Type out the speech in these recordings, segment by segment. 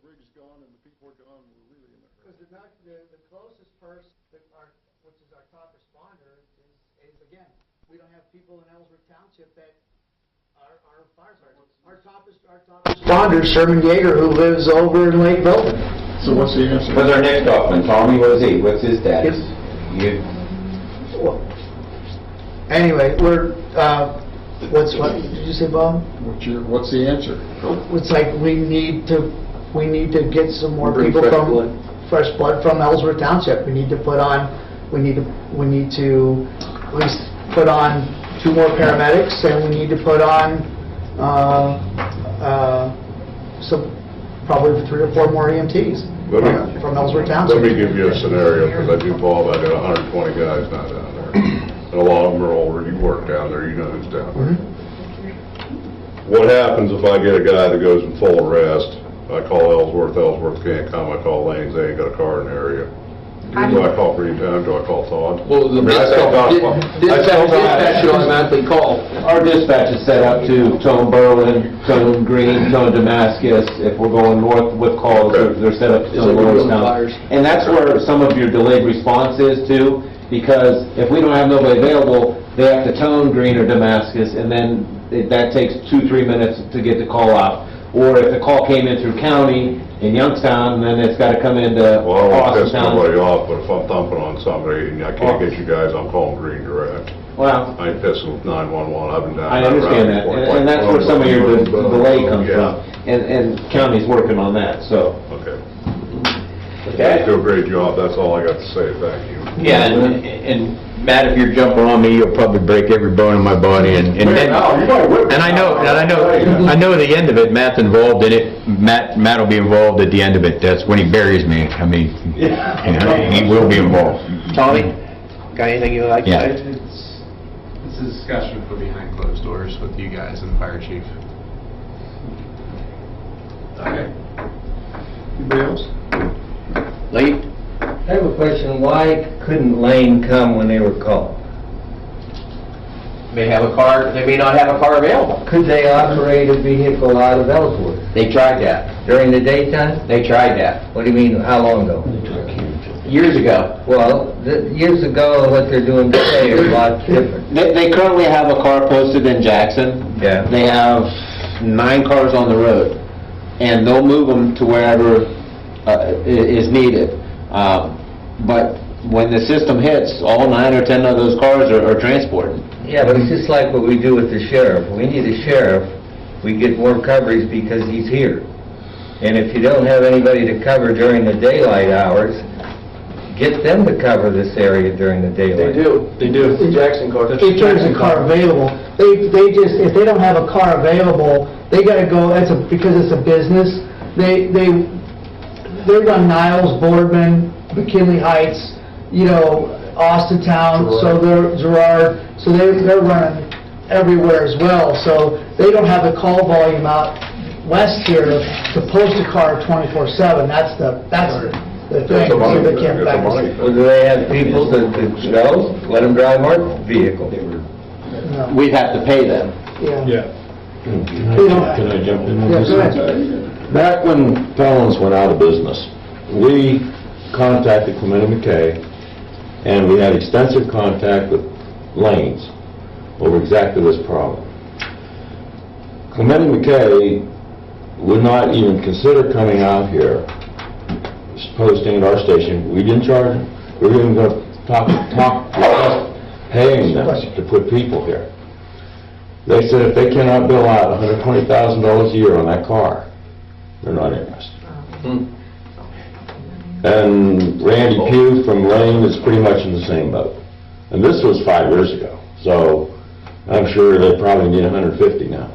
rig's gone and the people are gone, we're really in a hurry. Because the closest person, which is our top responder, is again, we don't have people in Ellsworth Township that are fire sergeants. Our top responder is Sherman Yeager, who lives over in Lake Belton. So what's the answer? What's our next offman? Tommy, what is he? What's his status? Well, anyway, what did you say, Bob? What's the answer? It's like we need to get some more people from fresh blood from Ellsworth Township. We need to at least put on 2 more paramedics, and we need to put on probably 3 or 4 more EMTs from Ellsworth Township. Let me give you a scenario, because I do Bob, I got 120 guys now down there. And a lot of them are older. You work down there, you know who's down there. What happens if I get a guy that goes in full arrest? I call Ellsworth can't come, I call Lanes, they ain't got a car in the area. Do I call Greentown, do I call Todd? Well, the dispatch should automatically call. Our dispatch is set up to tone Berlin, tone Green, tone Damascus. If we're going north with calls, they're set up to tone Lordstown. And that's where some of your delayed response is too, because if we don't have nobody available, they have to tone Green or Damascus, and then that takes 2-3 minutes to get the call out. Or if the call came in through county in Youngstown, then it's got to come into Well, I don't want to piss Austintown. nobody off, but if I'm thumping on somebody and I can't get you guys, I'm calling Green direct. Well, I ain't pissing with 911, I've been down I that understand route that, before. and that's where some of your delay comes Yeah. from. And county's working on that, so. Okay. You Okay. do a great job, that's all I got to say, thank you. Yeah, and Matt, if you're jumping on me, you'll probably break every bone in my body, and I know the end of it. Matt's involved in it. Matt will be involved at the end of it. That's when he buries me. I mean, you know, he will be involved. Tommy, got anything you would like to Yeah. say? It's a discussion for behind closed doors with you guys and the fire chief. Okay. Anybody else? Lee? I have a question. Why couldn't Lane come when they were called? May have a car, they may not have a car available. Could they operate a vehicle out of Ellsworth They tried that. during the daytime? They tried that. What do you mean, how long ago? Years ago. Well, years ago, what they're doing today is a lot different. They currently have a car posted in Jackson. Yeah. They have 9 cars on the road, and they'll move them to wherever is needed. But when the system hits, all 9 or 10 of those cars are transported. Yeah, but it's just like what we do with the sheriff. We need a sheriff, we get more coverage because he's here. And if you don't have anybody to cover during the daylight hours, get them to cover this area during the daylight. They do. It's the Jackson car. If there's a car available, they just, if they don't have a car available, they gotta go, because it's a business, they run Niles, Boardman, McKinley Heights, you know, Austintown, so they're Girard, so they're running everywhere as well, so they don't have the call volume out west here to post a car 24/7, that's the thing, so they can't back us. Well, do they have people to go? Let them drive our vehicle. No. We'd have to pay them. Yeah. Can I jump in? Yeah, go ahead. Back when Fallon's went out of business, we contacted Clement and McKay, and we had extensive contact with Lanes over exactly this problem. Clement and McKay would not even consider coming out here, posting at our station. We didn't charge them. We were even going to talk paying them to put people here. They said if they cannot bill out $120,000 a year on that car, they're not interested. And Randy Pugh from Lane is pretty much in the same boat. And this was 5 years ago, so I'm sure they probably need 150 now.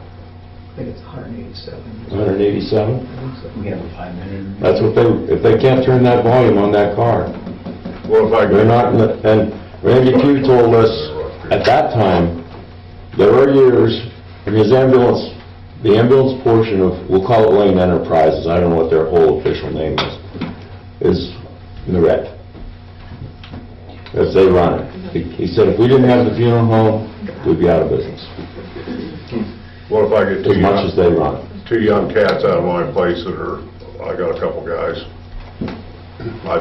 I think it's 187. 187? We have a 5-minute. That's what if they can't turn that volume on that car, Well, if I they're not, and Randy Pugh told us at that time, there were years in his ambulance, the ambulance portion of, we'll call it Lane Enterprises, I don't know what their whole official name is in the red. As they run it. He said if we didn't have the funeral home, we'd be out of business, What if I get as much as they run it. 2 young cats out of my place that are I got a couple guys. I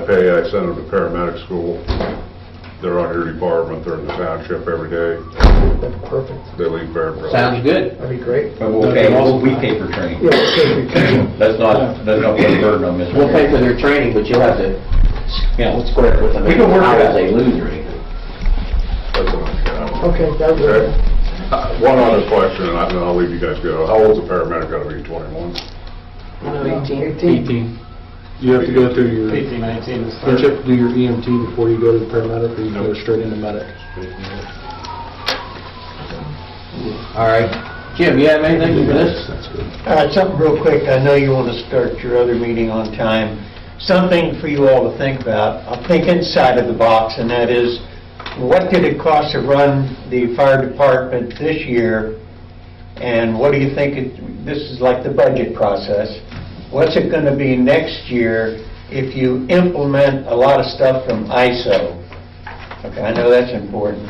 send them to paramedic school. They're on your department, they're in the township every day. That's perfect. They leave very proud. Sounds good. That'd be great. But we pay for training. Yeah, okay. That's not put a burden on Mr. We'll pay for their training, but you'll have to, square it with them. We can work How it out. they lose or anything. That's enough. Okay, that was Okay. good. One other question, and I'll leave you guys go. How old's a paramedic gotta be, 21? 18. You have to go through your, 18, 19 is don't you have to do your EMT before you go to the paramedic, or you go straight into medic? All right. Jim, you have anything for this? That's good. Something real quick, I know you want to start your other meeting on time. Something for you all to think about. I'll think inside of the box, and that is, what did it cost to run the fire department this year? And what do you think, this is like the budget process, what's it going to be next year if you implement a lot of stuff from ISO? Okay, I know that's important.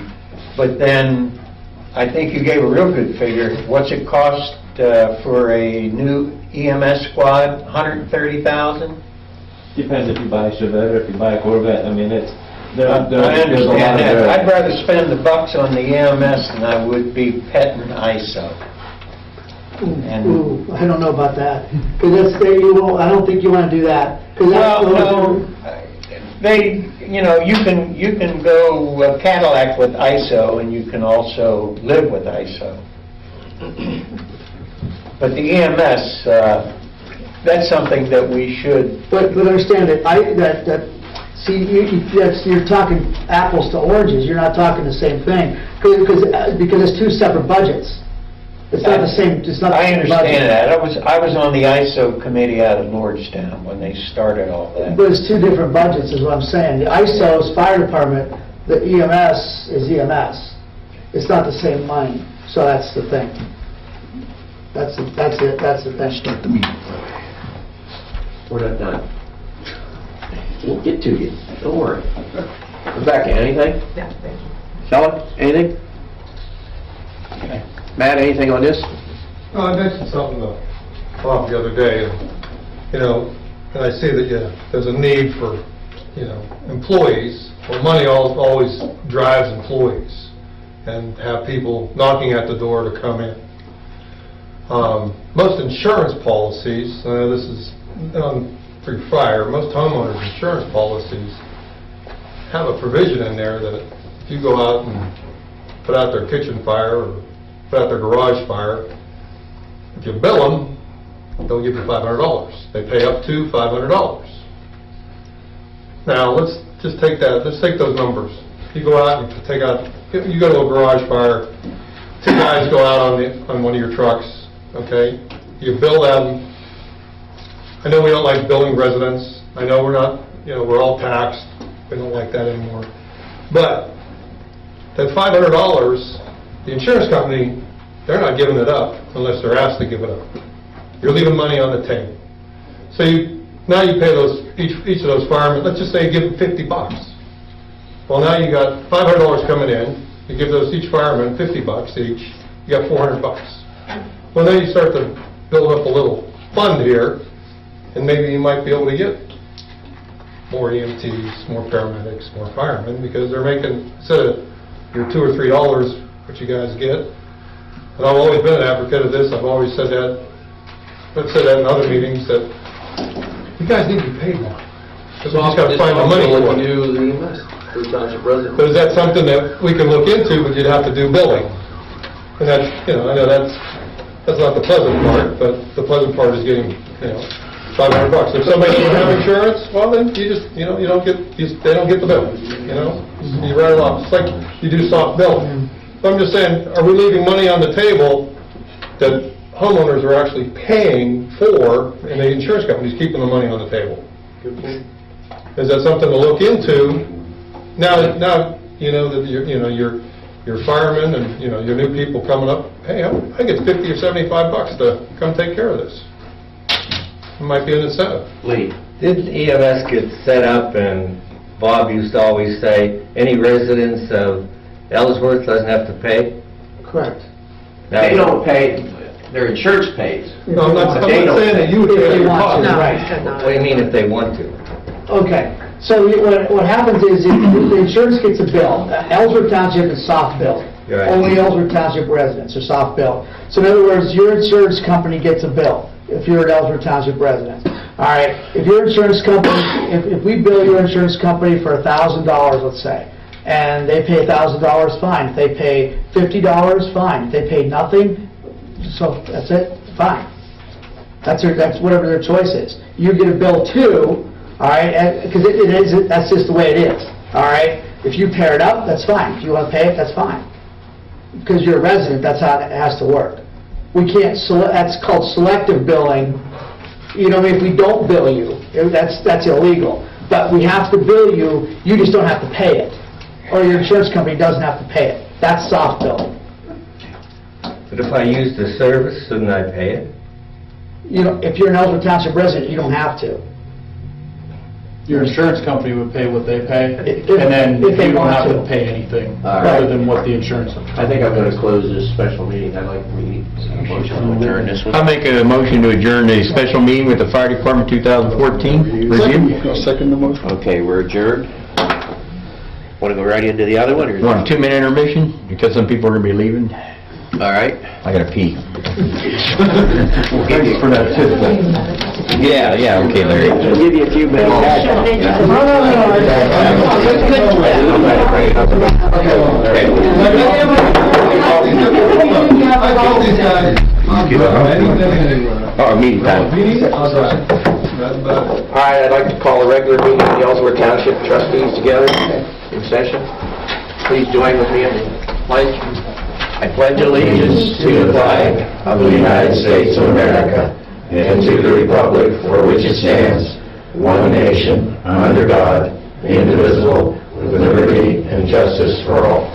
But then, I think you gave a real good figure. What's it cost for a new EMS squad? $130,000? Depends if you buy a Chevette or if you buy a Corvette. I mean, it's, I understand that. I'd rather spend the bucks on the EMS than I would be petting ISO. Ooh, I don't know about that, because that's, I don't think you want to do that. 'Cause that's Well, no, you can go Cadillac with ISO, and you can also live with ISO. But the EMS, that's something that we should. But understand that, see, you're talking apples to oranges, you're not talking the same thing, because it's two separate budgets. It's not the same, it's not the I same budget. understand that. I was on the ISO committee out of Lordstown when they started all that. But it's two different budgets, is what I'm saying. The ISO is fire department, the EMS is EMS. It's not the same money, so that's the thing. That's the thing. Start the meeting. We're not done. We'll get to you. Don't worry. Rebecca, anything? Yeah, thank you. Shelley, anything? Matt, anything on this? I mentioned something to Bob the other day, and I see that there's a need for, employees. Well, money always drives employees, and have people knocking at the door to come in. Most insurance policies, this is through fire, most homeowners' insurance policies have a provision in there that if you go out and put out their kitchen fire or put out their garage fire, if you bill them, they'll give you $500. They pay up to $500. Now, let's take those numbers. You go out and you go to a garage fire, two guys go out on one of your trucks, okay? You bill them. I know we don't like billing residents. I know we're not, we're all taxed. We don't like that anymore. But that $500, the insurance company, they're not giving it up unless they're asked to give it up. You're leaving money on the table. So now you pay each of those firemen, let's just say you give them $50. Well, now you got $500 coming in, you give each fireman $50 each, you got $400. Well, then you start to build up a little fund here, and maybe you might be able to get more EMTs, more paramedics, more firemen, because they're making, instead of your $2 or $3, what you guys get. And I've always been an advocate of this. I've always said that. I've said that in other meetings, that you guys need to be paid more. Because we just got to find the money for it. But is that something that we can look into, but you'd have to do billing? And that's, I know that's not the pleasant part, but the pleasant part is getting, $500. If somebody doesn't have insurance, well then you just, they don't get the bill, You write it off. It's like you do soft billing. But I'm just saying, are we leaving money on the table that homeowners are actually paying for, and the insurance company's keeping the money on the table? Is that something to look into? Now you know that your firemen and your new people coming up. Hey, I get $50 or $75 to come take care of this. It might be an incentive. Lee. Didn't EMS get set up, and Bob used to always say, any residents of Ellsworth doesn't have to pay? Correct. They don't pay, Their insurance pays. No, I'm not But they don't saying that you would If pay they your want to, cost. right. What do you mean if they want to? Okay, so what happens is, if the insurance gets a bill, Ellsworth Township is soft bill. Right. Only Ellsworth Township residents are soft bill. So in other words, your insurance company gets a bill, if you're an Ellsworth Township resident. All right, if your insurance company, if we bill your insurance company for $1,000, let's say, and they pay $1,000, fine. If they pay $50, fine. If they pay nothing, so that's it, fine. That's whatever their choice is. You get a bill too, all right, because that's just the way it is, all right? If you pair it up, that's fine. If you want to pay it, that's fine. Because you're a resident, that's how it has to work. We can't, that's called selective billing. You know, if we don't bill you, that's illegal. But we have to bill you, you just don't have to pay it. Or your insurance company doesn't have to pay it. That's soft billing. But if I use the service, shouldn't I pay it? You know, if you're an Ellsworth Township resident, you don't have to. Your insurance company would pay what they pay, If- and then if they you don't want have to to. pay anything Right. other than what the insurance. I think I'm going to close this special meeting. I'd like a motion to adjourn this one. I'll make a motion to adjourn the special meeting with the Fire Department 2014 review. I'll second the motion. Okay, we're adjourned. Want to go right into the other one? or- You want a 2-minute intermission, because some people are going to be leaving? All right. I gotta pee. Thanks for that tip. Yeah, okay, Larry. We'll give you a few minutes. Meeting time. All right, I'd like to call a regular meeting of the Ellsworth Township trustees together in session. Please join with me in the pledge. I pledge allegiance to the flag of the United States of America and to the republic for which it stands, one nation, under God, indivisible, with liberty and justice for all.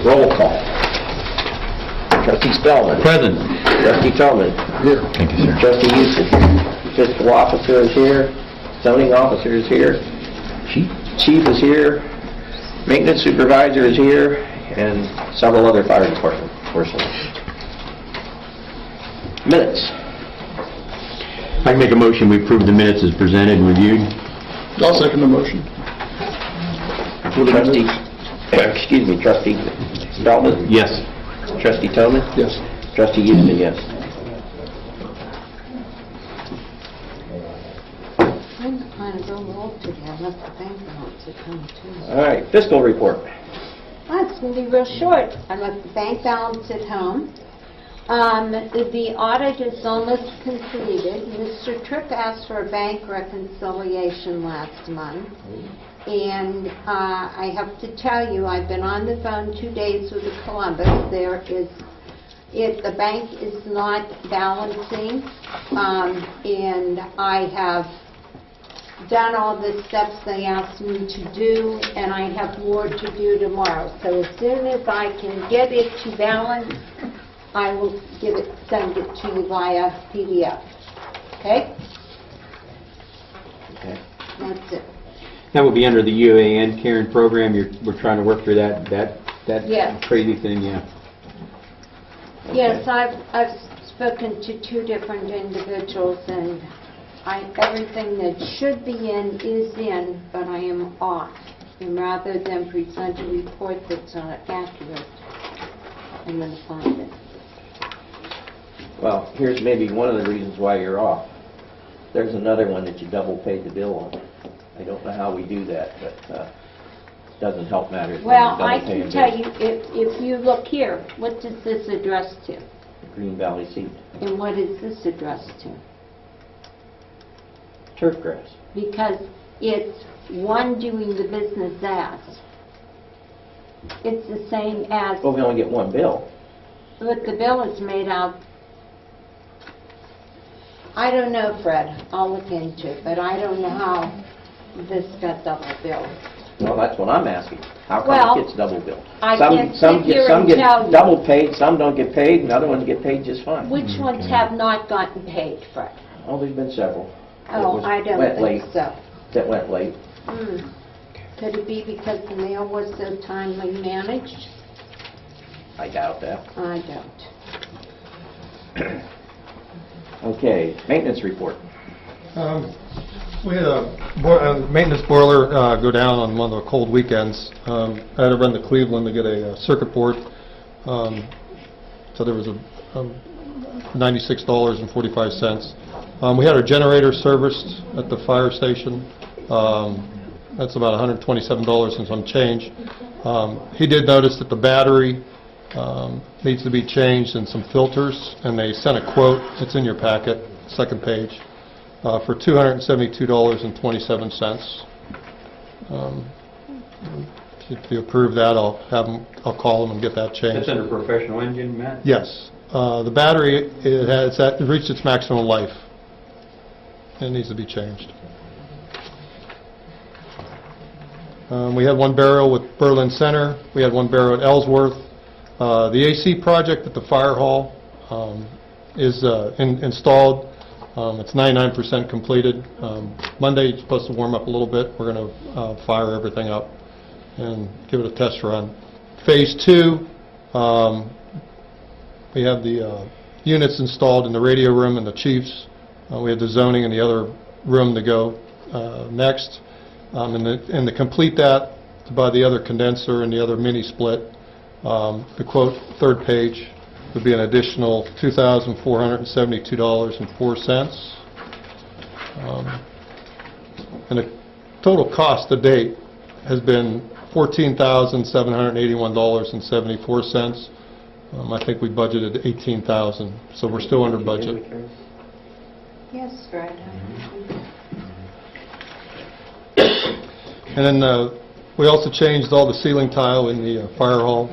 Roll call. Trustee Spellman. Present. Trustee Tillman. Here. Thank you, sir. Trustee Houston. Fiscal officer is here. Zoning officer is here. Chief is here. Maintenance supervisor is here. And several other fire department personnel. Minutes. I can make a motion, we approve the minutes as presented and reviewed. I'll second the motion. Trustee, excuse me, Trustee Spellman. Yes. Trustee Tillman. Yes. Trustee Houston, yes. I'm kind of going old today. I left the bank balance at home too. All right, fiscal report. It's going to be real short. I left the bank balance at home. The audit is almost completed. Mr. Tripp asked for a bank reconciliation last month. And I have to tell you, I've been on the phone 2 days with the Columbus. The bank is not balancing, and I have done all the steps they asked me to do, and I have more to do tomorrow. So as soon as I can get it to balance, I will send it to you via PDF. Okay? Okay. That's it. That will be under the UAN Karen program. We're trying to work through that Yes. crazy thing, yeah. Yes, I've spoken to 2 different individuals, and everything that should be in is in, but I am off. And rather than present a report that's not accurate, I'm going to find it. Well, here's maybe one of the reasons why you're off. There's another one that you double paid the bill on. I don't know how we do that, but it doesn't help matters. when Well, you're I double paying can tell bills. you, if you look here, what does this address to? Green Valley Seed, And what is this addressed to? turf grass. Because it's one doing the business as. It's the same as, Well, we only get one bill. but the bill is made out, I don't know, Fred, I'll look into it, but I don't know how this got double billed. Well, that's what I'm asking. How Well, come it gets double billed? I Some- can't some sit get- here Some and get tell you. double paid, some don't get paid, and other ones get paid just fine. Which ones have not gotten paid, Fred? Oh, there's been several. that Oh, was- I don't went think late, so. That went late. Hmm. Could it be because the mail was so timely managed? I doubt that. I don't. Okay, maintenance report. We had a maintenance boiler go down on one of the cold weekends. I had to run to Cleveland to get a circuit board. So there was a $96.45. We had our generator serviced at the fire station. That's about $127 and some change. He did notice that the battery needs to be changed and some filters, and they sent a quote. It's in your packet, second page, for $272.27. If you approve that, I'll call them and get that changed. That's under professional engine, Matt? Yes. The battery, it reached its maximum life. It needs to be changed. We had one burial with Berlin Center. We had one burial at Ellsworth. The AC project at the fire hall is installed. It's 99% completed. Monday, it's supposed to warm up a little bit. We're going to fire everything up and give it a test run. Phase 2, we have the units installed in the radio room and the chiefs. We have the zoning in the other room to go next. And to complete that, to buy the other condenser and the other mini split, the quote, third page, would be an additional $2,472.04. And the total cost to date has been $14,781.74. I think we budgeted $18,000, so we're still under budget. Yes, Fred. And then we also changed all the ceiling tile in the fire hall.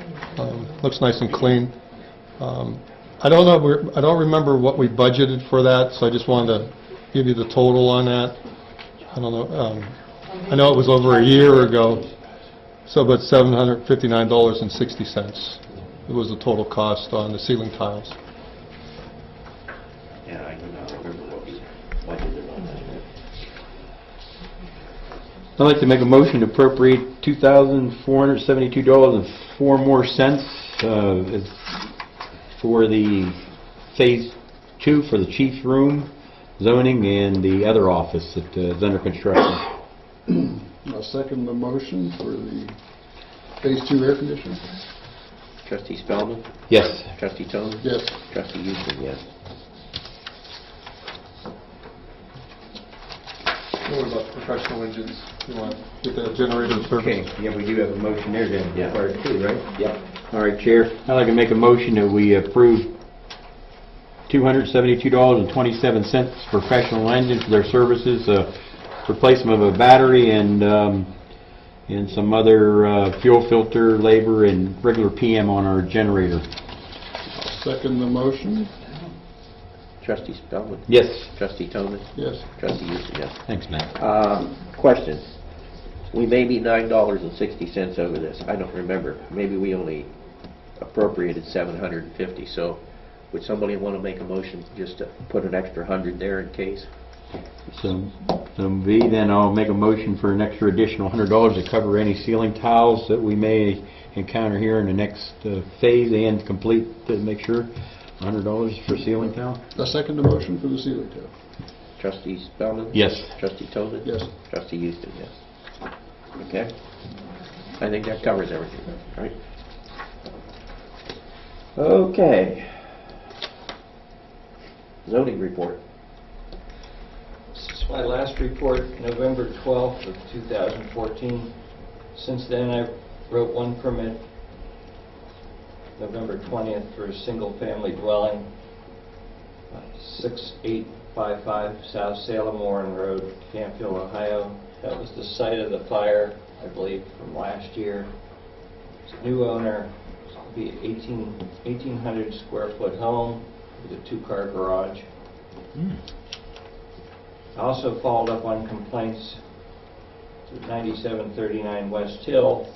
Looks nice and clean. I don't remember what we budgeted for that, so I just wanted to give you the total on that. I don't know. I know it was over a year ago, so about $759.60. It was the total cost on the ceiling tiles. Yeah, I do not remember what we budgeted on that. I'd like to make a motion to appropriate $2,472.04 more cents for the Phase 2 for the chief's room, zoning, and the other office that is under construction. I'll second the motion for the Phase 2 air conditioner. Trustee Spellman? Yes. Trustee Toman? Yes. Trustee Houston, yes. What about professional engines? You want to get the generator service? Okay, yeah, we do have a motion there then, Yeah. part 2, right? Yep. All right, Chair, I'd like to make a motion that we approve $272.27 professional engine for their services, replacement of a battery and some other fuel filter, labor, and regular PM on our generator. I'll second the motion. Trustee Spellman? Yes. Trustee Toman? Yes. Trustee Houston, yes. Thanks, Matt. Question. We may be $9.60 over this. I don't remember. Maybe we only appropriated $750. So would somebody want to make a motion just to put an extra 100 there in case? So then I'll make a motion for an extra additional $100 to cover any ceiling tiles that we may encounter here in the next phase and complete to make sure. $100 for ceiling tile? I'll second the motion for the ceiling tile. Trustee Spellman? Yes. Trustee Toman? Yes. Trustee Houston, yes. Okay. I think that covers everything, right? Okay. Zoning report. This is my last report, November 12th of 2014. Since then, I wrote one permit, November 20th, for a single-family dwelling, 6855 South Salem Warren Road, Campfield, Ohio. That was the site of the fire, I believe, from last year. It's a new owner. It'll be an 1,800 square foot home with a 2-car garage. I also followed up on complaints to 9739 West Hill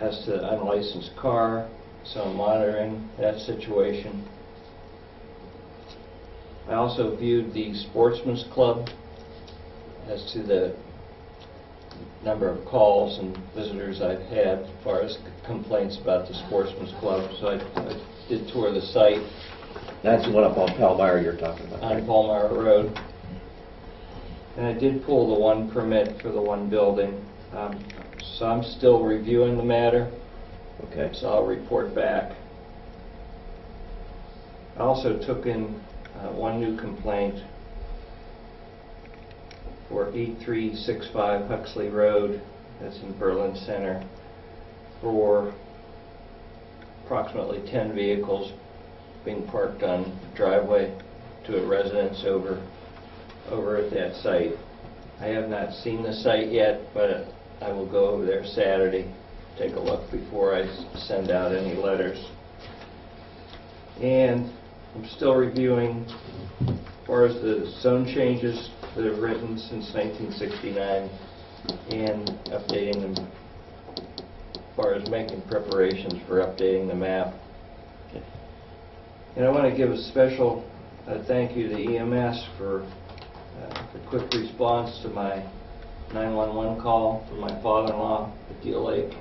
as to unlicensed car, so I'm monitoring that situation. I also viewed the Sportsman's Club as to the number of calls and visitors I've had as far as complaints about the Sportsman's Club. So I did tour the site That's the one up on Palmyra you're talking about. on Palmyra Road. And I did pull the one permit for the one building. So I'm still reviewing the matter, Okay. so I'll report back. I also took in one new complaint for 8365 Huxley Road, that's in Berlin Center, for approximately 10 vehicles being parked on the driveway to a residence over at that site. I have not seen the site yet, but I will go over there Saturday, take a look before I send out any letters. And I'm still reviewing as far as the zone changes that have written since 1969 and updating them as far as making preparations for updating the map. And I want to give a special thank you to EMS for the quick response to my 911 call from my father-in-law at Deal Lake.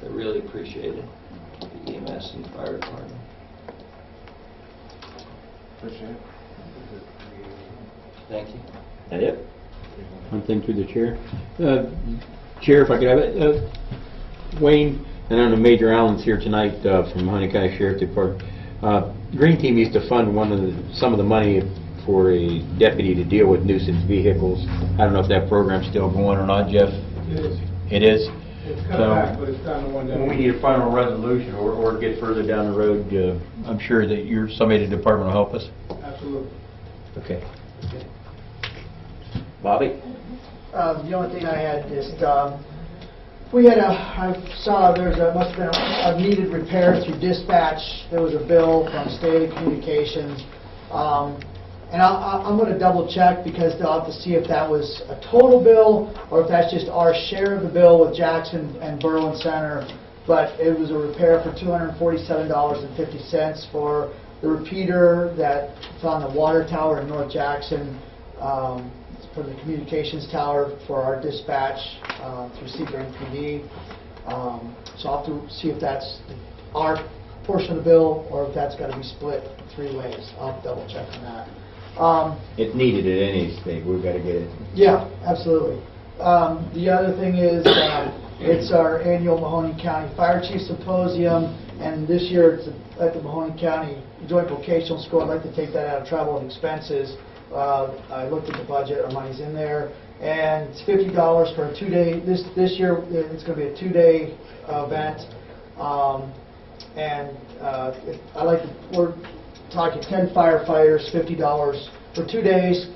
I really appreciate it, the EMS and the fire department. Appreciate it. Thank you. That it? One thing through the chair. Chair, if I could have it, Wayne, and I know Major Allen's here tonight from Mahoney County Sheriff Department. Green Team used to fund some of the money for a deputy to deal with nuisance vehicles. I don't know if that program's still going or not, Jeff? It is. It is? It's cut back, but it's down to one When we need a final resolution or get further down the road, I'm sure that somebody in the department will help us. Absolutely. Okay. Bobby? The only thing I had is, I saw must have been a needed repair through dispatch. There was a bill from State Communications. And I'm going to double check because they'll have to see if that was a total bill or if that's just our share of the bill with Jackson and Berlin Center. But it was a repair for $247.50 for the repeater that's on the water tower in North Jackson, for the communications tower for our dispatch through Sebring PD. So I'll have to see if that's our portion of the bill or if that's got to be split 3 ways. I'll have to double check on that. It's needed at any stage. We've got to get it. Yeah, absolutely. The other thing is, it's our annual Mahoney County Fire Chief Symposium, and this year it's at the Mahoney County Joint Vocational School. I'd like to take that out of travel and expenses. I looked at the budget, our money's in there, and it's $50 for a 2-day. This year it's going to be a 2-day event, we're talking 10 firefighters, $50 for 2 days.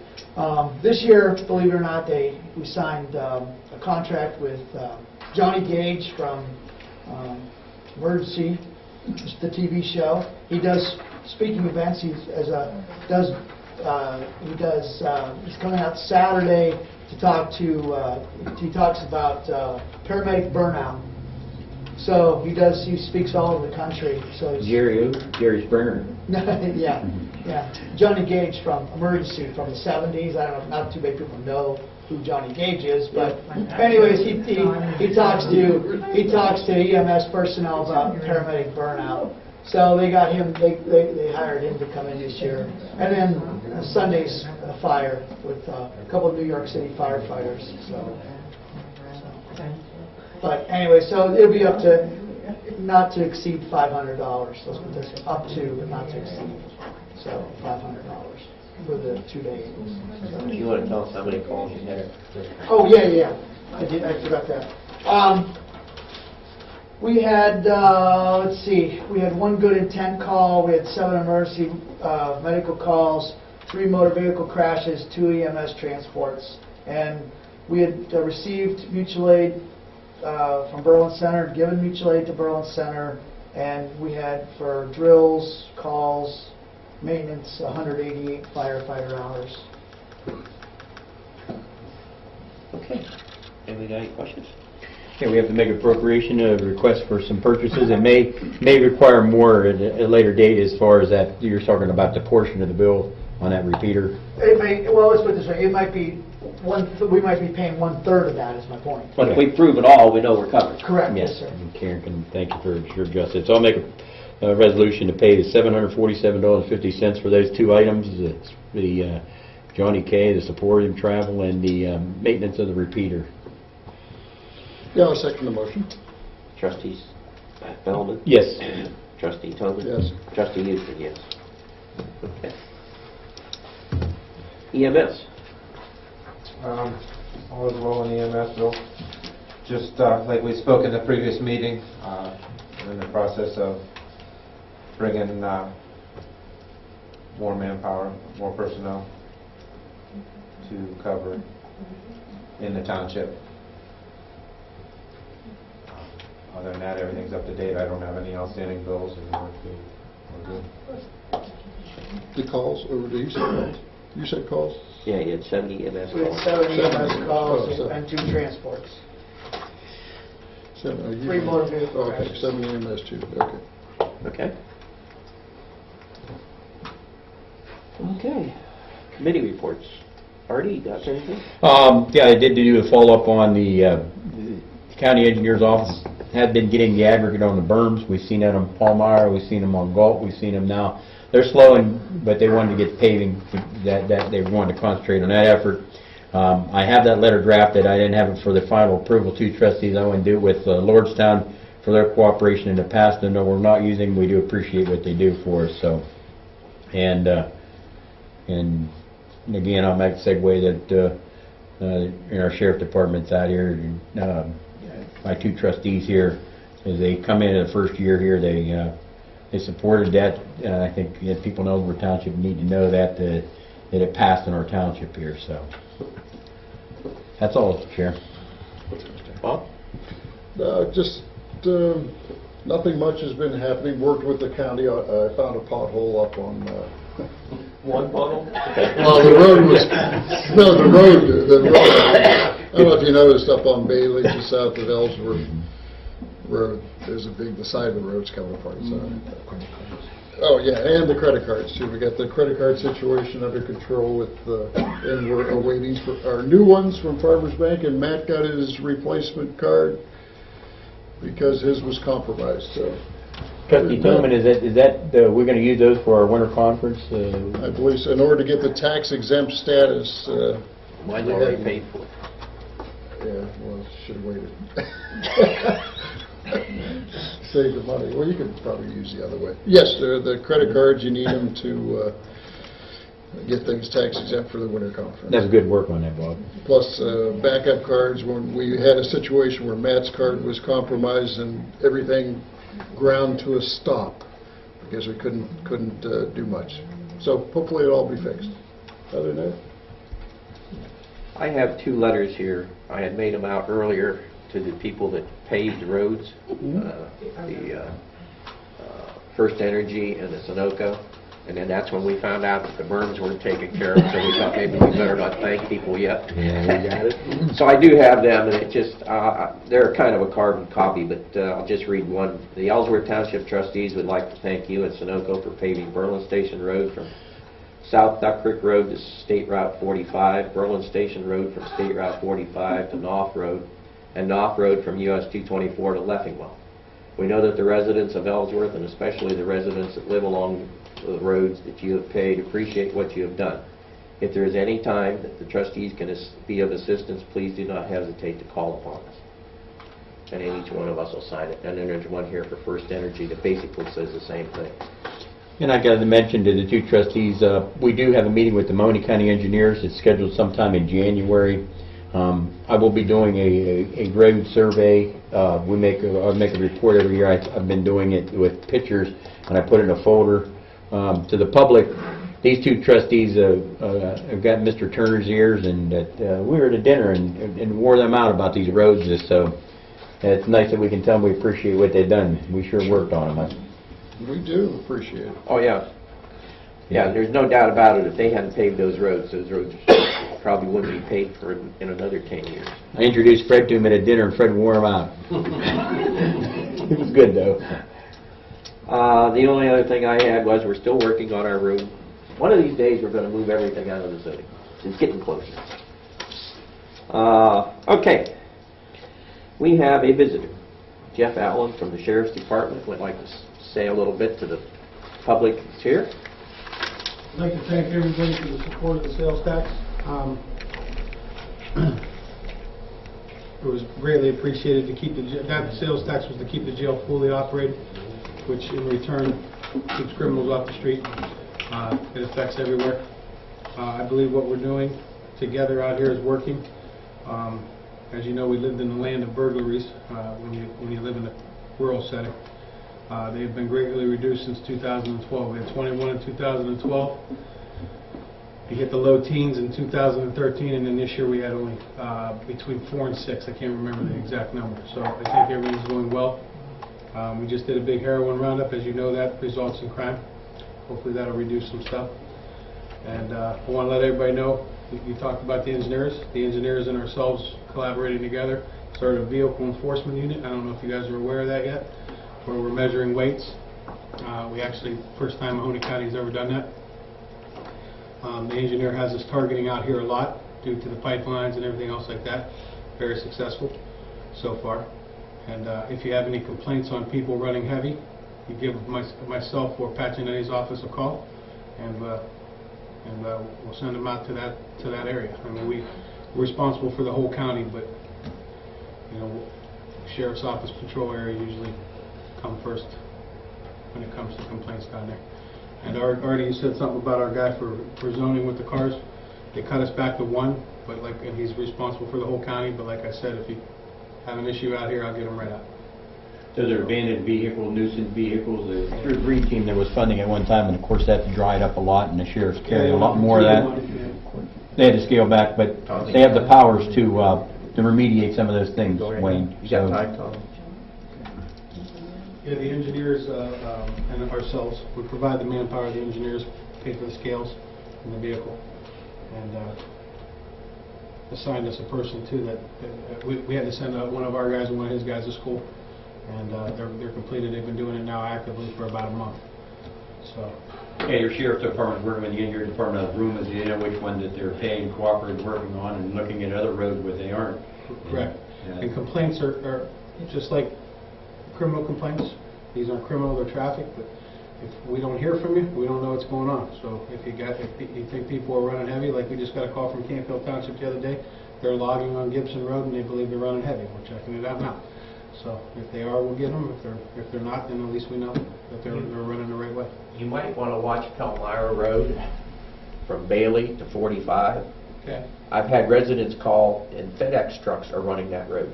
This year, believe it or not, we signed a contract with Johnny Gage from Emergency, the TV show. He does speaking events. He's coming out Saturday to talk to. He talks about paramedic burnout. So he speaks all over the country. So Jerry Springer. yeah. Johnny Gage from Emergency from the 70s. I don't know, not too many people know who Johnny Gage is, but anyways, he talks to EMS personnel about paramedic burnout. So they got him. They hired him to come in this year, and then Sunday's fire with a couple of New York City firefighters. But anyway, so it'll be up to not to exceed $500. Let's put this up to, but not to exceed. So $500 for the 2 days. Do you want to tell us how many calls you had? Oh yeah. I forgot that. We had let's see. We had 1 good intent call. We had 7 emergency medical calls, 3 motor vehicle crashes, 2 EMS transports, and we had received mutual aid from Berlin Center, given mutual aid to Berlin Center, and we had for drills, calls, maintenance, 188 firefighter hours. Okay. Anybody got any questions? Okay, we have to make appropriation request for some purchases. It may require more at a later date as far as that. You're talking about the portion of the bill on that repeater. It may, well, let's put it this way. It might be we might be paying 1/3 of that, is my point. But if we prove it all, we know we're covered. Correct, yes, Yes, sir. and Karen can thank you for your justice. So I'll make a resolution to pay the $747.50 for those two items. It's the Johnny K, the supporting travel, and the maintenance of the repeater. Yeah, I'll second the motion. Trustees Feldman? Yes. Trustee Tobin? Yes. Trustee Houston, yes. Okay. EMS? All is well in the EMS, Bill. Just like we spoke in the previous meeting, we're in the process of bringing more manpower, more personnel to cover in the township. Other than that, everything's up to date. I don't have any outstanding bills, and we're good. The calls, or did you say calls? You said calls? Yeah, you had 70 EMS We had calls. 70 EMS calls Oh, and 2 transports. 7, 3 motor vehicle Okay, crashes. 7 EMS too, okay. Okay. Okay. Committee reports. Artie, you got anything? Yeah, I did do a follow-up on the county engineer's office. Had been getting the aggregate on the berms. We've seen that on Palmyra, we've seen them on Galt, we've seen them now. They're slowing, but they wanted to get paving, that they wanted to concentrate on that effort. I have that letter drafted. I didn't have it for the final approval to trustees. I want to do it with Lordstown for their cooperation in the past. And though we're not using, we do appreciate what they do for us. So, and again, I'll make a segue that in our sheriff department's out here. My 2 trustees here, as they come in the first year here, they supported that. I think people in Ellsworth Township need to know that it passed in our township here. So that's all, Chair. Bob? Just nothing much has been happening. Worked with the county. I found a pothole up on. One bottle? Well, the road was the road. I don't know if you noticed up on Bailey, just south of Ellsworth Road. There's the side of the road's coming apart. So. Oh yeah, and the credit cards too. We got the credit card situation under control with, and we're awaiting for our new ones from Farmers Bank. And Matt got his replacement card because his was compromised. So. Trustee Tillman, is that we're going to use those for our winter conference? I believe so. In order to get the tax exempt status. Mine already paid for. Yeah, well, should have waited. Save the money. Well, you could probably use the other way. Yes, the credit cards, you need them to get things tax exempt for the winter conference. That's good work on that, Bob. Plus backup cards. When we had a situation where Matt's card was compromised and everything ground to a stop because we couldn't do much. So hopefully it'll all be fixed. Other than that. I have 2 letters here. I had made them out earlier to the people that paved the roads, the First Energy and the Sunoco. And then that's when we found out that the berms weren't taken care of, so we thought maybe we better not thank people yet. Yeah, we got it. So I do have them, and it just, they're kind of a carbon copy, but I'll just read one. The Ellsworth Township trustees would like to thank you and Sunoco for paving Berlin Station Road from South Duck Creek Road to State Route 45, Berlin Station Road from State Route 45 to Knopf Road, and Knopf Road from US 224 to Leffingwell. We know that the residents of Ellsworth, and especially the residents that live along the roads that you have paid, appreciate what you have done. If there is any time that the trustees can be of assistance, please do not hesitate to call upon us. And then each one of us will sign it. And then there's one here for First Energy that basically says the same thing. And I got to mention to the 2 trustees, we do have a meeting with the Mahoney County Engineers. It's scheduled sometime in January. I will be doing a road survey. I make a report every year. I've been doing it with pictures, and I put it in a folder. To the public, these 2 trustees have got Mr. Turner's ears, and that we were at a dinner and wore them out about these roads. So it's nice that we can tell them we appreciate what they've done. We sure worked on them. We do appreciate it. Oh, yeah. Yeah, there's no doubt about it. If they hadn't paved those roads probably wouldn't be paid for in another 10 years. I introduced Fred to him at a dinner, and Fred wore him out. It was good, though. The only other thing I had was we're still working on our room. One of these days we're going to move everything out of the city. It's getting closer. Okay. We have a visitor. Jeff Allen from the Sheriff's Department would like to say a little bit to the public that's here. I'd like to thank everybody for the support of the sales tax. It was greatly appreciated to keep that sales tax was to keep the jail fully operated, which in return keeps criminals off the street. It affects everywhere. I believe what we're doing together out here is working. As you know, we lived in the land of burglaries when you live in a rural setting. They have been greatly reduced since 2012. We had 21 in 2012. We hit the low teens in 2013, and then this year we had only between 4 and 6. I can't remember the exact number. So I think everything's going well. We just did a big heroin roundup. As you know, that results in crime. Hopefully that'll reduce some stuff. And I want to let everybody know, you talked about the engineers. The engineers and ourselves collaborating together started a vehicle enforcement unit. I don't know if you guys are aware of that yet, where we're measuring weights. We actually, first time Mahoney County's ever done that. The engineer has us targeting out here a lot due to the pipelines and everything else like that. Very successful so far. And if you have any complaints on people running heavy, you give myself or Pat Genetti's office a call, and we'll send them out to that area. I mean, we're responsible for the whole county, but you know, sheriff's office patrol area usually come first when it comes to complaints down there. And Artie, you said something about our guy for zoning with the cars. They cut us back to 1, but and he's responsible for the whole county. But like I said, if you have an issue out here, I'll get him right out. So there are abandoned vehicle, nuisance vehicles. Through the Green Team, there was funding at one time, and of course that's dried up a lot, and the sheriff's carrying a lot more of that. They had to scale back, but they have the powers to remediate some of those things, Wayne. You got time, Tom? Yeah, the engineers and ourselves would provide the manpower. The engineers pay for the scales in the vehicle, and assigned us a person too that we had to send one of our guys and one of his guys to school, and they're completed. They've been doing it now actively for about a month. So. Yeah, your sheriff's department's working with you, and your department of room is, you know which one that they're paying, cooperative, working on, and looking at other roads where they aren't. Correct. Yeah. And complaints are just like criminal complaints. These aren't criminal, they're traffic, but if we don't hear from you, we don't know what's going on. So if you think people are running heavy, like we just got a call from Campbell Township the other day, they're logging on Gibson Road and they believe they're running heavy. We're checking it out now. So if they are, we'll get them. If they're not, then at least we know that they're running the right way. You might want to watch Palmyra Road from Bailey to 45. Okay. I've had residents call, and FedEx trucks are running that road.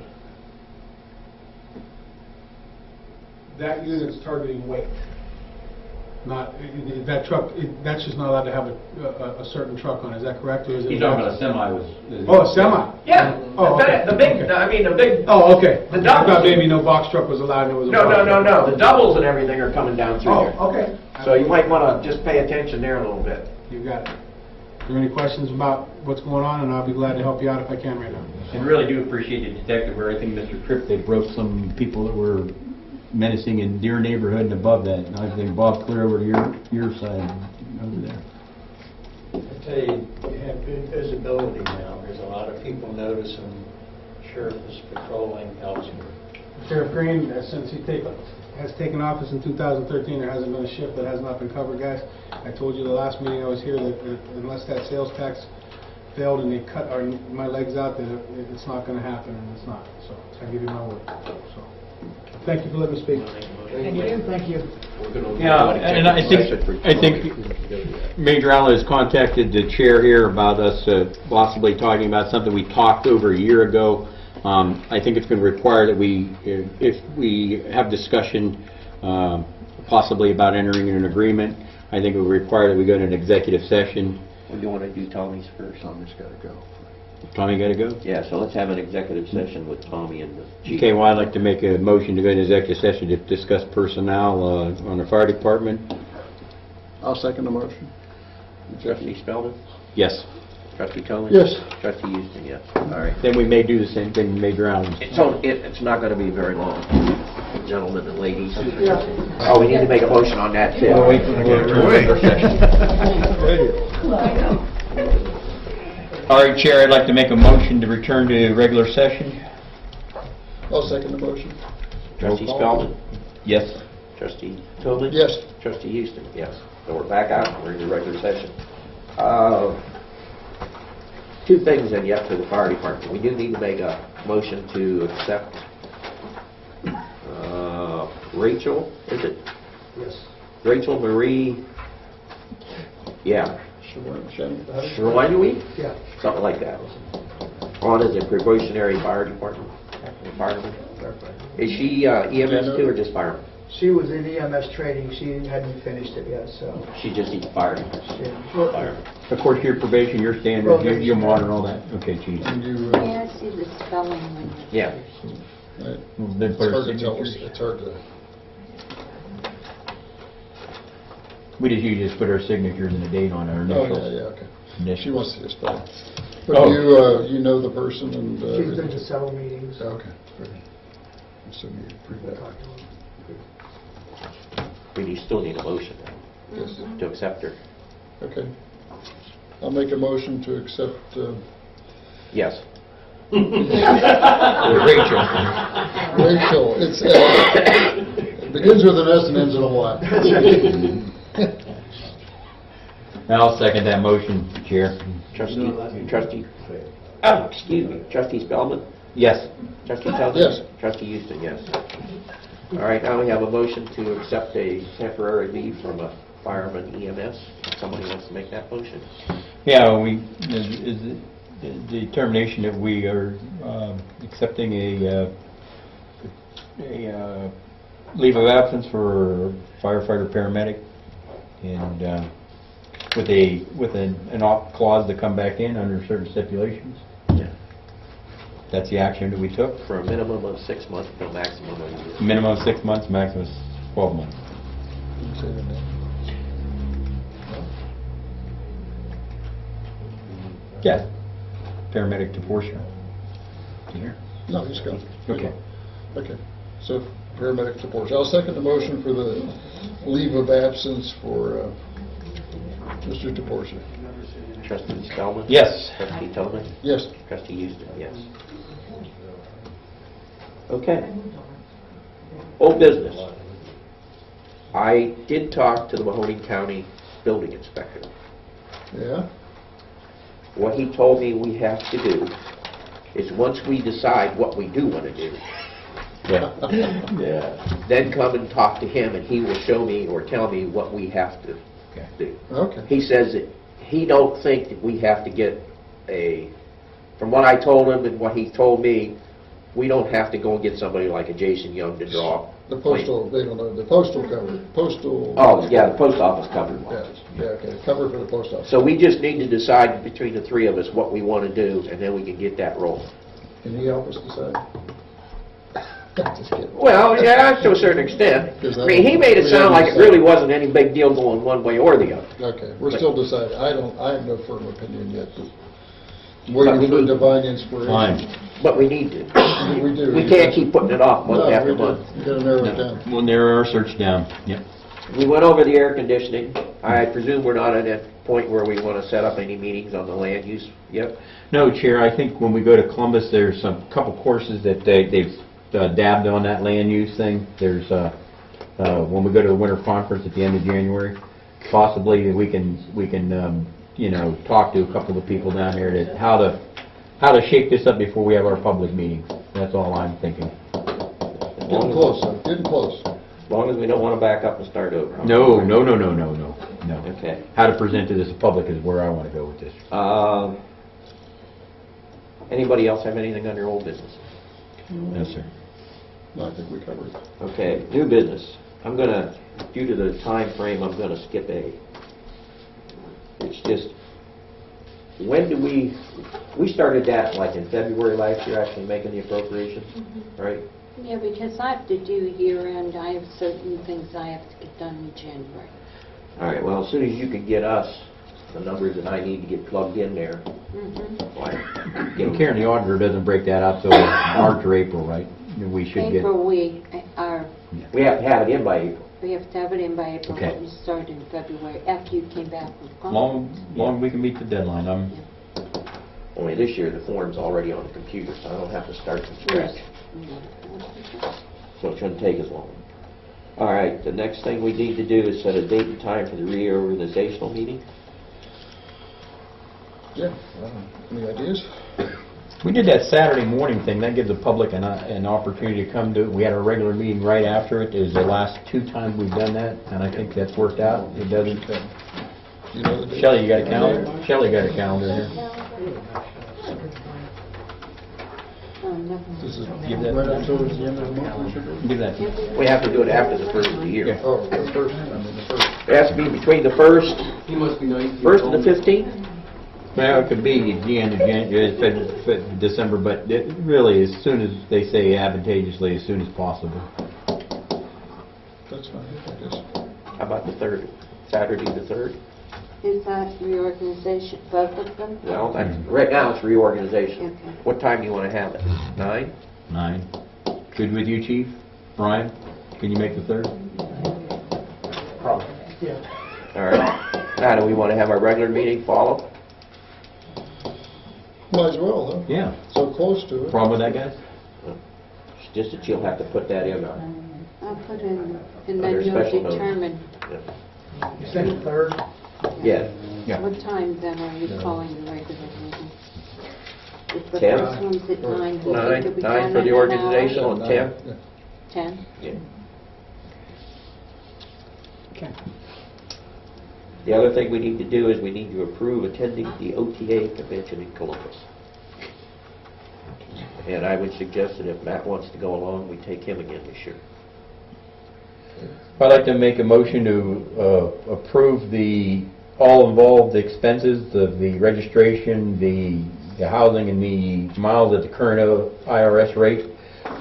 That unit's targeting weight. Not that truck. That's just not allowed to have a certain truck on. Is that correct? Or is it? He's talking about a semi was. Oh, a semi. Yeah. Oh, okay. The big. Okay. I mean, the big. Oh, okay. The I doubles. thought maybe no box truck was allowed. And it was a No, box truck. no. The doubles and everything are coming down through there. Oh, okay. So you might want to just pay attention there a little bit. You got it. Are there any questions about what's going on? And I'll be glad to help you out if I can right now. And really do appreciate the detective where I think Mr. Tripp, They broke some people that were menacing in Deer neighborhood and above that. And I think Bob, clear over to your side over there. I tell you, you have good visibility now. There's a lot of people noticing sheriff is patrolling Ellsworth. Sheriff Green, since he has taken office in 2013, there hasn't been a shift that has not been covered, guys. I told you the last meeting I was here that unless that sales tax failed and they cut my legs out, that it's not going to happen, and it's not. So I give you my word. So thank you for letting me speak. Thank you. Yeah, and I think Major Allen has contacted the chair here about us possibly talking about something we talked over a year ago. I think it's going to require that if we have discussion possibly about entering an agreement, I think it would require that we go to an executive session. We do want to do Tommy's first. Tommy's got to go. Tommy got to go? Yeah, so let's have an executive session with Tommy and the chief. Okay, well, I'd like to make a motion to go into executive session to discuss personnel on the fire department. I'll second the motion. Trustee Spelman? Yes. Trustee Coleman? Yes. Trustee Houston, yes. All right. Then we may do the same thing Major Allen. It's not going to be very long, gentlemen and ladies. Oh, we need to make a motion on that too. Wait for the All right, Chair, I'd like to make a motion to return to regular session. I'll second the motion. Trustee Roll call. Spelman? Yes. Trustee Tobin? Yes. Trustee Houston? Yes. So we're back out, we're in the regular session. Two things then yet for the fire department. We do need to make a motion to accept Rachel, is it? Yes. Rachel Marie, yeah, Sherwani? Yeah. Something like that. On as a probationary fire department, fireman. Is she EMS too or just fireman? She was in EMS training, she hadn't finished it yet, so. She just needs fireman. Fireman. Of course, your probation, your standards, your monitor and all that. Okay, Chief. And you, May I see the spelling when you... Yeah. Then it's put our hard to tell, signatures. it's hard to, We just usually just put our signatures and the date on our oh, initials. yeah, okay. She Initials. wants to just spell. But Oh. you know the person and... She's been to several meetings. Okay. So you approve that. We still need a motion Yes. to accept her. Okay. I'll make a motion to accept, Yes. Rachel. Rachel, it's, it begins with an S and ends in a Y. I'll second that motion, Chair. Trustee, excuse me, Trustee Spellman? Yes. Trustee Townsend? Yes. Trustee Houston, yes. All right, now we have a motion to accept a temporary leave from a fireman EMS. Somebody wants to make that motion? Yeah, is the determination that we are accepting a leave of absence for firefighter paramedic, and with an opt clause to come back in under certain stipulations. Yeah. That's the action that we took. For a minimum of 6 months to a maximum of a year. Minimum of 6 months, maximum 12 months. Yes. Paramedic to Portia. Here. No, he's gone. Okay. Okay. So paramedic to Portia. I'll second the motion for the leave of absence for Mr. DePortia. Trustee Spellman? Yes. Trustee Tobin? Yes. Trustee Houston, yes. Okay. Old business. I did talk to the Mahoning County building inspector. Yeah? What he told me we have to do is once we decide what we do want to do, Yeah. then come and talk to him and he will show me or tell me what we have to do. Okay. He says that he don't think that we have to get from what I told him and what he told me, we don't have to go and get somebody like a Jason Young to draw. The postal, they don't know, the postal cover, postal... Oh, yeah, the post office covered one. Yeah, okay, cover for the post office. So we just need to decide between the three of us what we want to do, and then we can get that rolling. Can you help us decide? Just kidding. Well, yeah, to a certain extent. I mean, he made it sound like it really wasn't any big deal going one way or the other. Okay, we're still deciding. I have no firm opinion yet. Waiting for divine inspiration. Fine. But we need to. We do. We can't keep putting it off month No, after we do. month. You gotta narrow it down. We'll narrow our search down. Yep. We went over the air conditioning. I presume we're not at that point where we want to set up any meetings on the land use yet? No, Chair, I think when we go to Columbus, there's some couple courses that they've dabbed on that land use thing. There's, when we go to the winter conference at the end of January, possibly we can talk to a couple of people down there that how to shape this up before we have our public meeting. That's all I'm thinking. Getting close, though. Getting close. As long as we don't want to back up and start over. No. Okay. How to present to this public is where I want to go with this. Anybody else have anything under old business? No, sir. No, I think we covered it. Okay, new business. I'm going to, due to the time frame, I'm going to skip A. It's just, when do we started that like in February last year, actually making the appropriations, right? Yeah, because I have to do year-end, I have certain things I have to get done in January. All right, well, as soon as you can get us the numbers that I need to get plugged in there, Karen, the auditor doesn't break that out till March or April, right? We should get... April, we have to have it in by April. we have to have it in by April, Okay. but we started in February, after you came back from Congress. Long we can meet the deadline. Only this year, the form's already on the computer, so I don't have to start from scratch. So it shouldn't take as long. All right, the next thing we need to do is set a date and time for the reorganizational meeting. Yeah, any ideas? We did that Saturday morning thing, that gives the public an opportunity to come to it. We had a regular meeting right after it. It was the last 2 times we've done that, and I think that's worked out. It doesn't... You know the date? Shelley, you got a calendar? Shelley got a calendar here. This is Give that- right up towards the end of the month, we should do? Give that to me. We have to do it after the first of the year. Oh, the first, the first. It has to be between the first and the 15th? Well, it could be the end of January, December, but it really, as soon as they say advantageously, as soon as possible. That's fine, I guess. How about the 3rd? Saturday the 3rd? Is that reorganization, both of them? No, right now it's reorganization. Okay. What time do you want to have it? 9? 9. Good with you, Chief? Brian, can you make the 3rd? Probably. Yeah. All right. Now, do we want to have our regular meeting follow? Might as well, huh? Yeah. So close to it. Problem with that, guys? It's just that you'll have to put that in. I'll put in, and Under then you'll special note. determine You said the 3rd? Yeah. Yeah. what time then are you calling the regular meeting? If the 10? first one's at 9, you think you'll be 9 done for in the an hour? organizational and 10? Yeah. 10? Yeah. Okay. The other thing we need to do is we need to approve attending the OTA convention in Columbus. And I would suggest that if Matt wants to go along, we take him again this year. I'd like to make a motion to approve all involved expenses of the registration, the housing, and the miles at the current IRS rate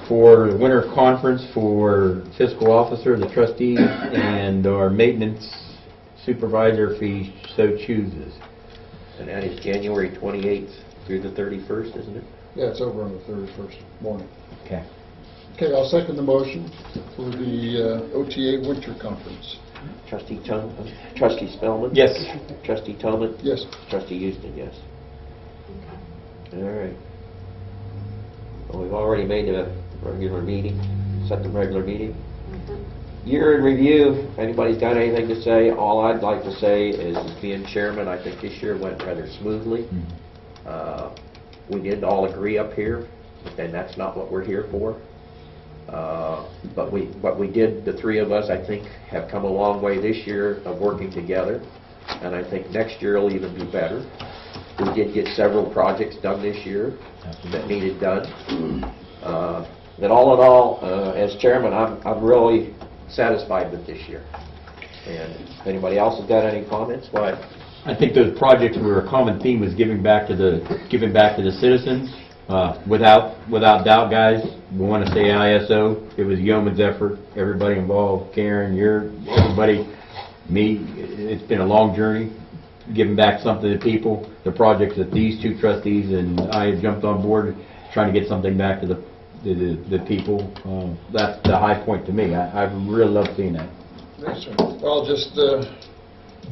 for the winter conference for fiscal officer, the trustees, and our maintenance supervisor if he so chooses. And that is January 28th through the 31st, isn't it? Yeah, it's over on the 31st morning. Okay. Okay, I'll second the motion for the OTA Winter Conference. Trustee Spellman? Yes. Trustee Toman? Yes. Trustee Houston, yes. All right. Well, we've already made a regular meeting, set the regular meeting. Year in review, if anybody's got anything to say, all I'd like to say is, as being chairman, I think this year went rather smoothly. We did all agree up here, and that's not what we're here for. But we did, the 3 of us, I think, have come a long way this year of working together, and I think next year will even be better. We did get several projects done this year that needed done. That all in all, as chairman, I'm really satisfied with this year. And if anybody else has got any comments, why? I think those projects were a common theme was giving back to the citizens. Without doubt, guys, we want to say ISO. It was yeoman's effort. Everybody involved, Karen, everybody, me. It's been a long journey, giving back something to people. The projects that these 2 trustees and I have jumped on board, trying to get something back to the people. That's the high point to me. I really love seeing that. Yes, sir. I'll just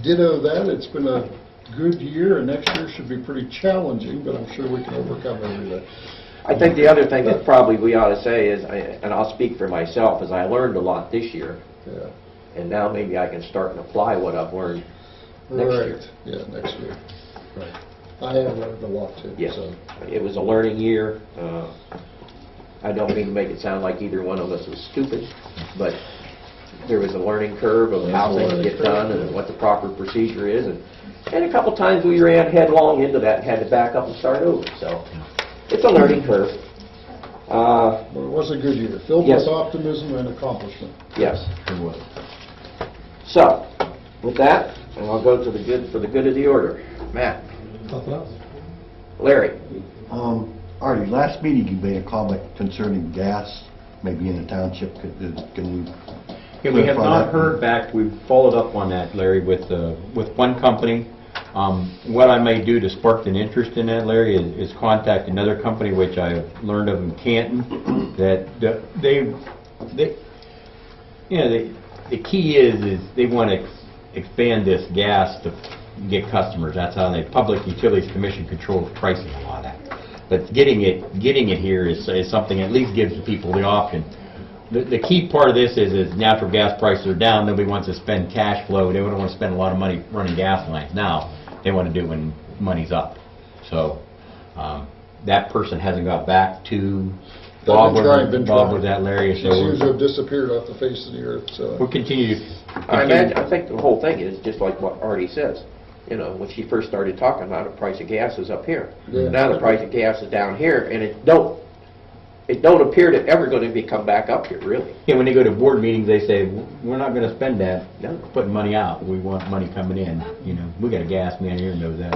ditto that. It's been a good year, and next year should be pretty challenging, but I'm sure we can overcome everything. I think the other thing that probably we ought to say is, and I'll speak for myself, is I learned a lot this year. Yeah. And now maybe I can start and apply what I've learned next year. Yeah, next year. Right. I have learned a lot too. Yes. So. It was a learning year. I don't mean to make it sound like either one of us was stupid, but there was a learning curve of how things get done and what the proper procedure is. And a couple times we ran headlong into that and had to back up and start over. So it's a learning curve. Well, it was a good year, filled Yes. with optimism and accomplishment. Yes. It was. So, with that, and I'll go to the good of the order. Matt. Nothing else? Larry. Artie, last meeting you made a comment concerning gas, maybe in the township. Can you? Yeah, we have clarify not that? heard back. We've followed up on that, Larry, with one company. What I may do to spark an interest in that, Larry, is contact another company which I've learned of in Canton. That the key is they want to expand this gas to get customers. That's how they, Public Utilities Commission controls pricing a lot of that. But getting it here is something at least gives the people the option. The key part of this is natural gas prices are down, nobody wants to spend cash flow, they don't want to spend a lot of money running gas lines now, they want to do it when money's up. So, that person hasn't got back to Bob, Been Bob was at Larry, She so seems to have disappeared off the face of the earth, so. we'll continue to... I think the whole thing is just like what Artie says. You know, when she first started talking about the price of gas is up here. Yeah. Now the price of gas is down here, and it don't appear to ever going to be come back up here, really. Yeah, when they go to board meetings, they say, we're not going to spend that, No. putting money out, we want money coming in, you know, we got a gas man here who knows that.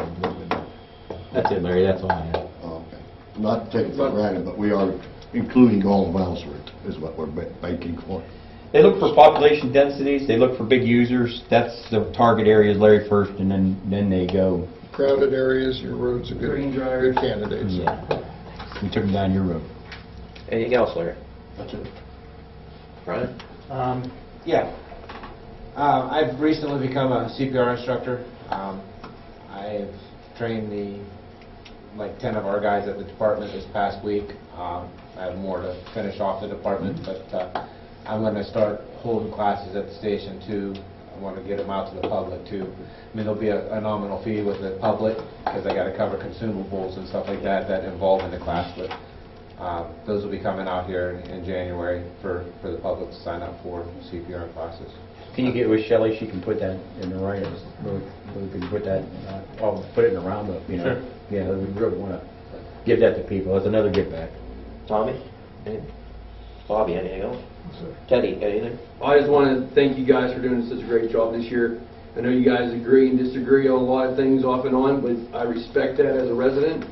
That's it, Larry, that's all I have. Okay. Not to take it for granted, but we are including all of Ellsworth is what we're banking for. They look for population densities, they look for big users, that's the target areas, Larry first, and then they go. Crowded areas, your roads are good, Green drivers. good candidates. Yeah. We took them down your road. Anything else, Larry? That's it. Brian? Yeah. I've recently become a CPR instructor. I've trained like 10 of our guys at the department this past week. I have more to finish off the department, but I'm going to start holding classes at the station too. I want to get them out to the public too. I mean, there'll be a nominal fee with the public because I got to cover consumables and stuff like that involve in the class, but those will be coming out here in January for the public to sign up for CPR classes. Can you get with Shelley, she can put that in the writers, we can put that, I'll put it in a roundup, you know? Sure. Yeah, we really want to give that to people, that's another give back. Tommy? Anything? Bobby, anything else? Teddy, anything? I just want to thank you guys for doing such a great job this year. I know you guys agree and disagree on a lot of things off and on, but I respect that as a resident.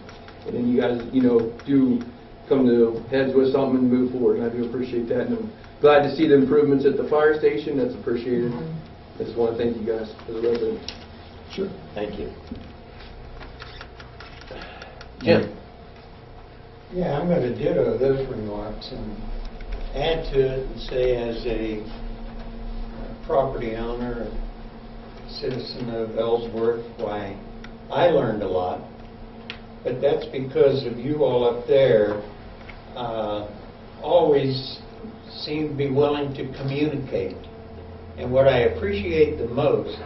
And then you guys, you know, do come to heads with something and move forward, and I do appreciate that. And I'm glad to see the improvements at the fire station. That's appreciated. I just want to thank you guys as a resident. Sure. Thank you. Jim? Yeah, I'm going to ditto those remarks and add to it and say as a property owner, a citizen of Ellsworth, why, I learned a lot. But that's because of you all up there always seem to be willing to communicate. And what I appreciate the most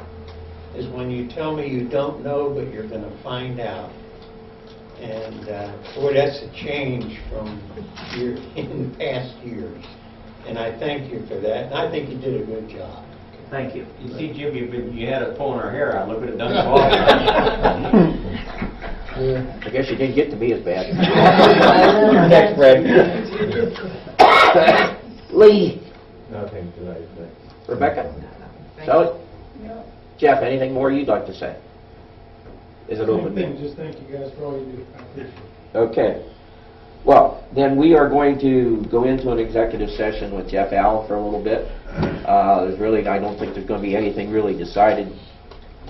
is when you tell me you don't know, but you're going to find out. And boy, that's a change from in past years. And I thank you for that. And I think you did a good job. Thank you. You see, Jim, you had us pulling our hair out, look what it done to all. Yeah. I guess you didn't get to be as bad. Next, Fred. Lee? Nothing tonight, Rebecca? Shelley? Jeff, anything more you'd like to say? Is it open? Just thank you guys for all you do. I appreciate it. Okay. Well, then we are going to go into an executive session with Jeff Allen for a little bit. There's really, I don't think there's going to be anything really decided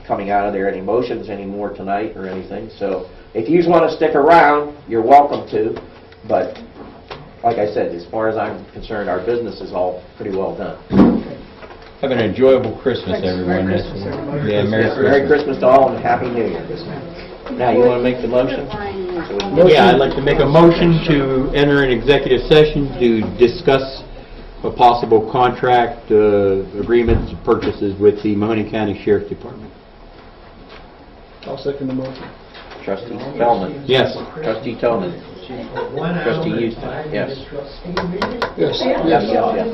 coming out of there, any motions anymore tonight or anything. So if you just want to stick around, you're welcome to. But like I said, as far as I'm concerned, our business is all pretty well done. Have an enjoyable Christmas, everyone. Merry Christmas, everybody. Yeah, Merry Christmas to all and Happy New Year. Now, you want to make the motion? Yeah, I'd like to make a motion to enter an executive session to discuss a possible contract, agreements, purchases with the Mahoney County Sheriff's Department. I'll second the motion. Trustee Tellman? Yes. Trustee Tellman? Trustee Houston? Yes. Yes. Yes, yes, yes.